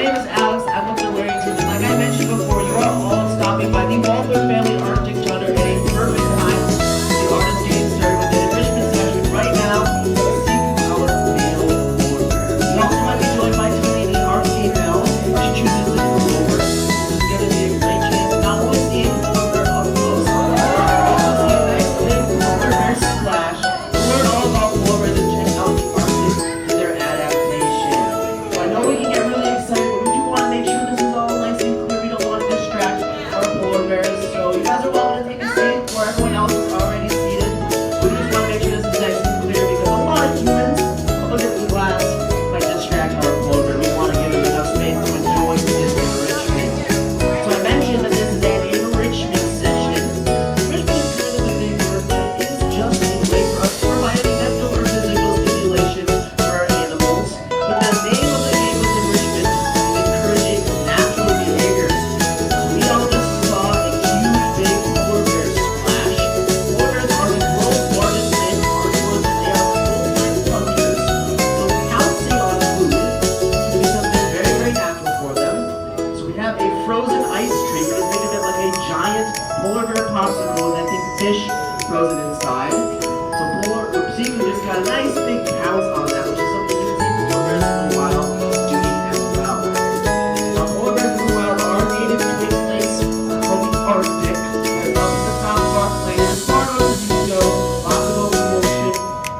name is Alex. I'm with the Warrington. Like I mentioned before, you are all stopping by the Walther Family Arctic Thunder at a perfect time. The artist getting started with the enrichment session right now. Seeking our male polar bear. We also might be joined by two ladies, our female. She chooses to come over. This is going to be a great chance to not only see a polar bear up close, but also see a nice big polar bear splash. Learn all about polar bears and check out the Arctic and their adaptation. So I know we can get really excited, but we do want to make sure this is all nice and clear. We don't want to distract our polar bears. So you guys are welcome to take a seat where everyone else is already seated. We just want to make sure this is nice and clear because a lot of humans look at the glass might distract our polar bear. We want to give them enough space to enjoy this enrichment. So I mentioned that this is an enrichment session. Enrichment is kind of a big word, but it is just a way for us to provide any mental or physical stimulation for our animals. But the name of the game of enrichment is encouraging natural behaviors. So we all just saw a huge big polar bear splash. Polar bears are the world's largest land carnivores and they are full-time hunters. So pouncing on food can be something very, very natural for them. So we have a frozen ice treat. You can think of it like a giant polar bear popsicle with I think fish frozen inside. So Seafood just got a nice big pounce on that, which is something you can see polar bears in the wild doing as well. Now polar bears in the wild are native to a place called the Arctic. They're up at the top of our planet. As far as you go, lots of open ocean,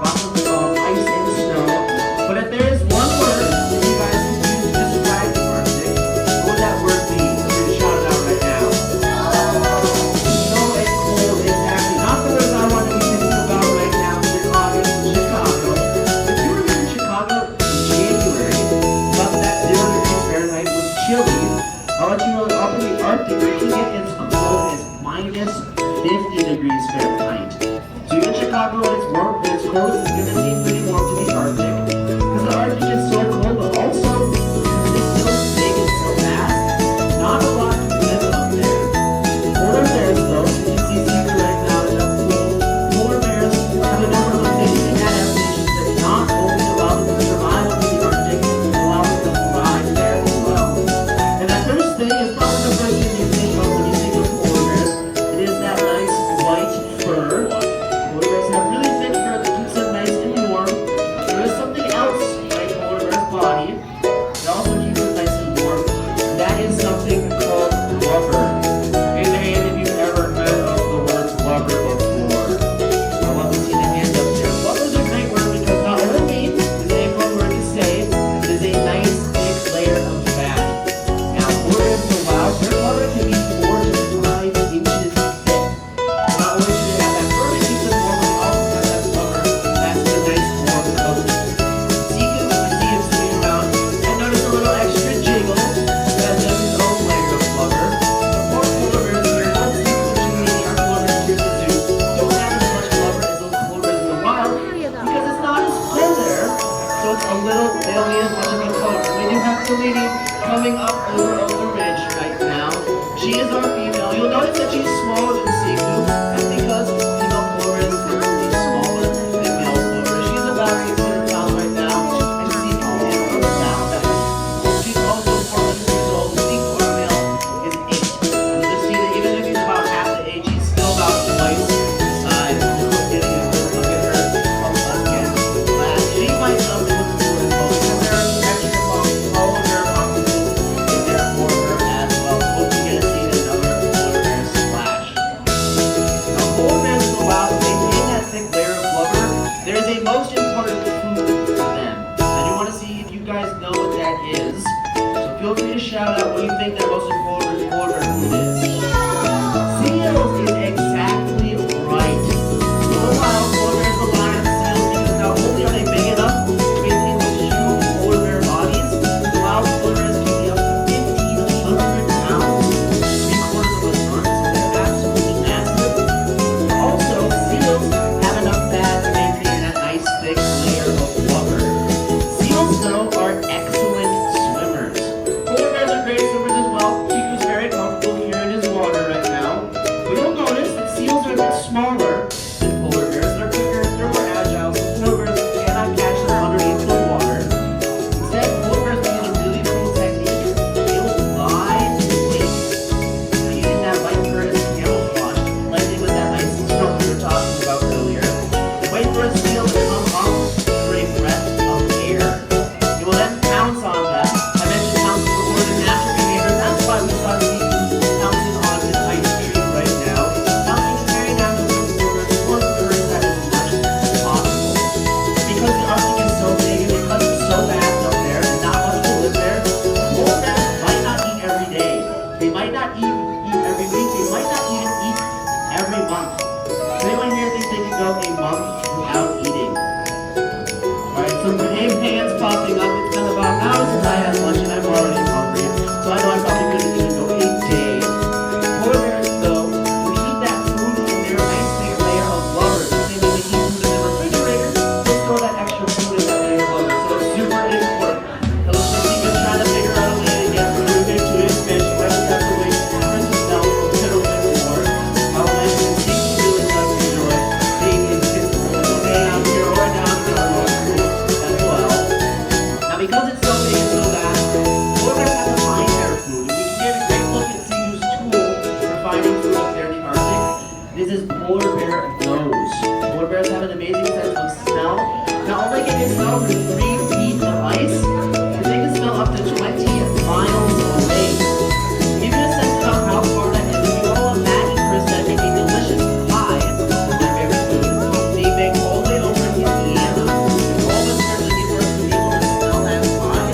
lots of ice and snow. But if there is one word that you guys can use to describe the Arctic, what would that word be? I'm going to shout it out right now. Snow and cold, exactly. Not the words I want to be thinking about right now in August in Chicago. If you were in Chicago in January, about that 0 degrees Fahrenheit was chilly. I'll let you know that up in the Arctic, it can get as cold as minus 50 degrees Fahrenheit. So you're in Chicago and it's warm, and it's cold, it's going to seem pretty warm to the Arctic. Because the Arctic is so cold, but also it's so big and so vast, not a lot to live up there. Polar bears, though, you can see Seafood right now in the pool. Polar bears have a number of amazing adaptations that not only allow them to survive in the Arctic, but allow them to thrive there as well. And that first thing is probably the first thing you think of when you think of polar bears. It is that nice white fur. Polar bears have really thick fur that keeps them nice and warm. There is something else like polar bear's body that also keeps them nice and warm. And that is something called blubber. Raise your hand if you've ever heard of the word blubber before. I want to see the hand up there. Blubber is a great word because not only is it a fun word to say, it is a nice thick layer of fat. Now, polar bears in the wild, their blubber can be 4 to 5 inches thick. Not only do they have that fur that keeps them warm, but they also have that blubber. That's the nice warm coat. Seafood, I see him swimming around. I notice a little extra jiggle that does his own layer of blubber. The poor polar bears here, not Seafood, Jimmy, our polar bears here at the zoo, don't have as much blubber as those polar bears in the wild because it's not as cold there. So it's a little, they don't need as much of a coat. We do have the lady coming up over the ridge right now. She is our female. You'll notice that she's smaller than Seafood. That's because female polar bears are typically smaller than male polar bears. She's about 600 pounds right now, and Seafood is around that. She's also 400 years old. Seafood, our male, is 8. You'll just see that even if he's about half the age, he's still about twice the size. Getting a good look at her up against the glass. She might not be looking for it though, because there are some extra polar bear popsicles in there for her as well. Hope you get to see another polar bear splash. Now, polar bears in the wild, to maintain that thick layer of blubber, there is a most important food for them. I do want to see if you guys know what that is. So feel free to shout out what you think that most important polar bear food is. Seals is exactly right. In the wild, polar bears rely on seals because not only are they big enough to maintain those huge polar bear bodies, the wild polar bears can be up to 1,500 pounds, 3/4 of a ton, so they're absolutely massive. Also, seals have enough fat to maintain that nice thick layer of blubber. Seals, though, are excellent swimmers. Polar bears are great swimmers as well, hands popping up. It's been about an hour since I had lunch and I'm already hungry. So I know I probably couldn't even go a day. Polar bears, though, we heat that food in their nice big layer of blubber. The same way we heat food in the refrigerator, we'll store that extra food in that layer of blubber. So it's super important. Those seagulls trying to figure out a way to get food into his fish. You might have to wait for the smell a little bit more. I'll mention seafood really does enjoy being in his pool. So hang out here or down in our pool as well. Now because it's so big and so vast, polar bears have to find their food. We can get a great look at Seagu's tool for finding food up there in the Arctic. This is polar bear nose. Polar bears have an amazing sense of smell. Not only can they smell for 3 feet of ice, but they can smell up to 20 miles away. Give you a sense about how far that is. If you all imagine for a second a delicious pie, my favorite food, being baked all the way over in Indiana. All of us are looking for us to be able to smell that pie.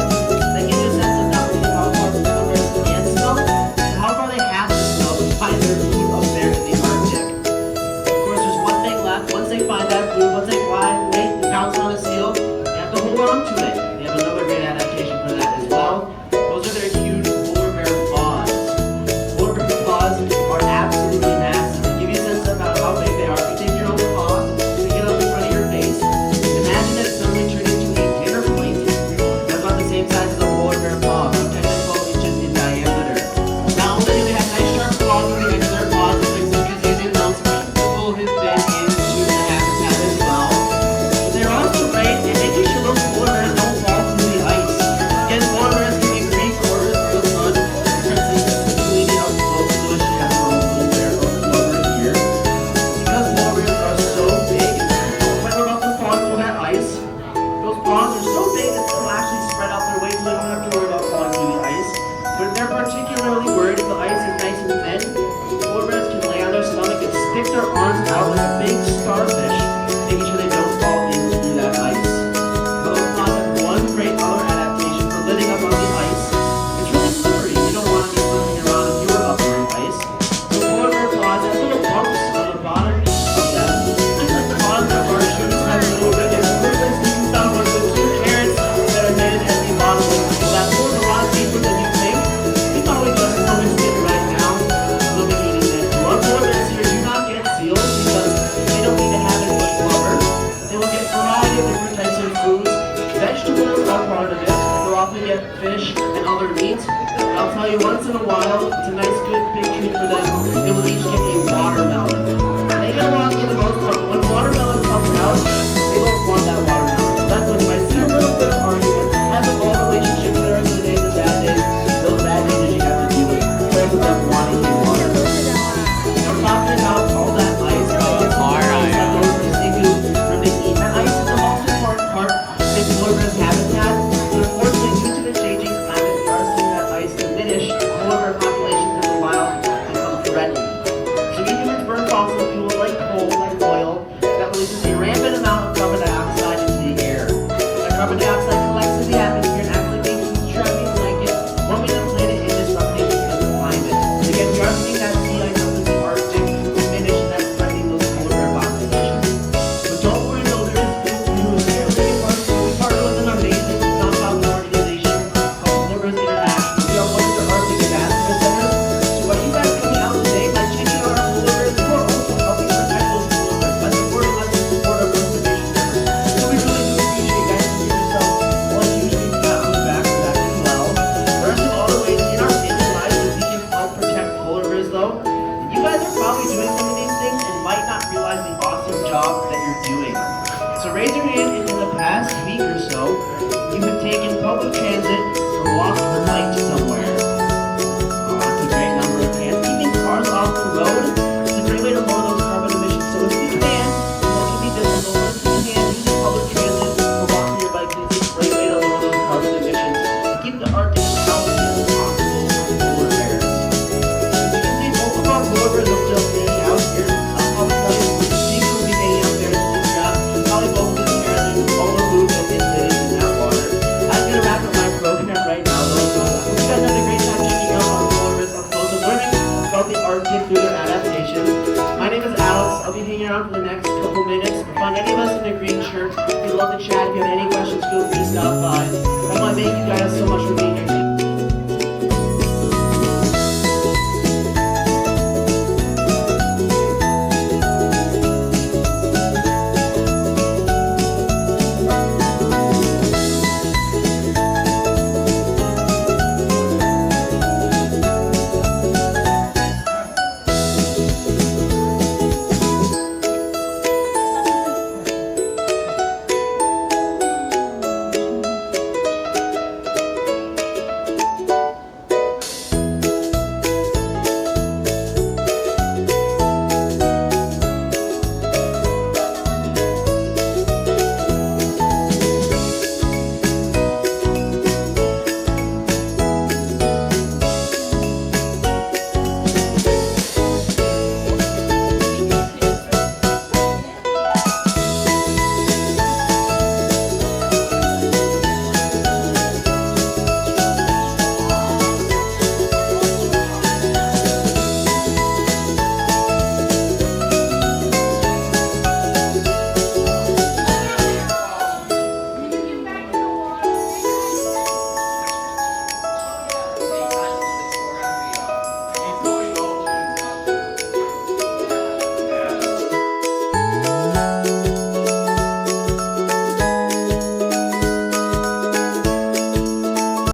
That gives you a sense of not only how far the polar bears can smell, but how far they have to smell to find their food up there in the Arctic. Of course, there's one thing left. Once they find that food, once they fly away and pounce on a seal, they have to hold on to it. They have another great adaptation for that as well. Those are their huge polar bear paws. Polar bear paws are absolutely massive. To give you a sense of how big they are, if you take your own paw, stick it up in front of your face, imagine that it suddenly turned into a dinner plate. That's about the same size as a polar bear paw, about 10 to 12 inches in diameter. Not only do they have nice sharp claws on the edge of their paws, it makes them use using those to pull his fin into the habitat as well. But they're also great at making sure those polar bears don't fall through the ice. Again, polar bears can be 3/4 of the sun. For instance, cleaning up close to the shallow little bear of blubber here. Because polar bears are so big, when we're about to fall through that ice, those paws are so big that they'll actually spread out their wings so they don't have to worry about falling through the ice. But if they're particularly worried if the ice is nice and thin, polar bears can lay on their stomach and stick their arms out like a big starfish, making sure they don't fall in through that ice. Those paws have one great other adaptation for living up on the ice. It's really slippery. You don't want to be slipping around if you're up on the ice. So polar bear paws have little bumps on the bottom of them. Just like the paws that our shoes have a little bit of surface, you can found one of those 2 carrots that are hidden at the bottom of the that pours a lot deeper than you think. You probably just noticed it right now. We'll be eating it. One polar bears here do not get seals because they don't need to have as much blubber. They will get a variety of different types of foods. Vegetables are part of it. They'll often get fish and other meat. And I'll tell you, once in a while, it's a nice good big treat for them. They will each get a watermelon. They get along for the most part. When watermelon comes out, they won't want that watermelon. So that's when you might see a little bit of argument. Having all relationships, there are good days and bad days. Those bad days that you have to deal with. Friends with them wanting a watermelon. Now, talking about all that ice, from the heat. That ice is the most important part of the polar bear's habitat. But unfortunately, due to the changing climate, we are seeing that ice diminish. Polar bear populations in the wild become threatened. So we humans burn fossil fuels like coal, like oil, that releases a rampant amount of carbon dioxide into the air. That carbon dioxide collects in the atmosphere and acts like a heat-trapping blanket, warming the planet and disrupting the climate. And again, we are seeing that sea ice up in the Arctic diminish, and that's threatening those polar bear populations. But don't worry though, there is good news. Here at Living Park, we partner with an amazing nonprofit organization called Polar Bears International. We are one of the Arctic Ambassador Centers. So while you guys can be out today by checking out our polar bears, you are also helping protect those polar bears by supporting us and support our conservation efforts. So we really do appreciate you guys to give yourself one huge big pat on the back for that as well. There are some other ways in our daily lives that we can help protect polar bears though. You guys are probably doing some of these things and might not realize the awesome job that you're doing. So raise your hand if in the past week or so you have taken public transit or walked the night somewhere. Oh, that's a great number of hands. Keeping cars off the road is a great way to lower those carbon emissions. So if you can, that can be difficult, but if you can, using public transit or walking your bike is a great way to lower those carbon emissions and keep the Arctic as healthy as possible for polar bears. As you can see, both of our polar bears are still hanging out here. I'll probably tell you, Steve will be hanging out there in the trap. Probably both of his parents and all the food that is hidden in that water. I'm gonna wrap up my program right now, though. So I hope you guys have a great by. I want to thank you guys so much for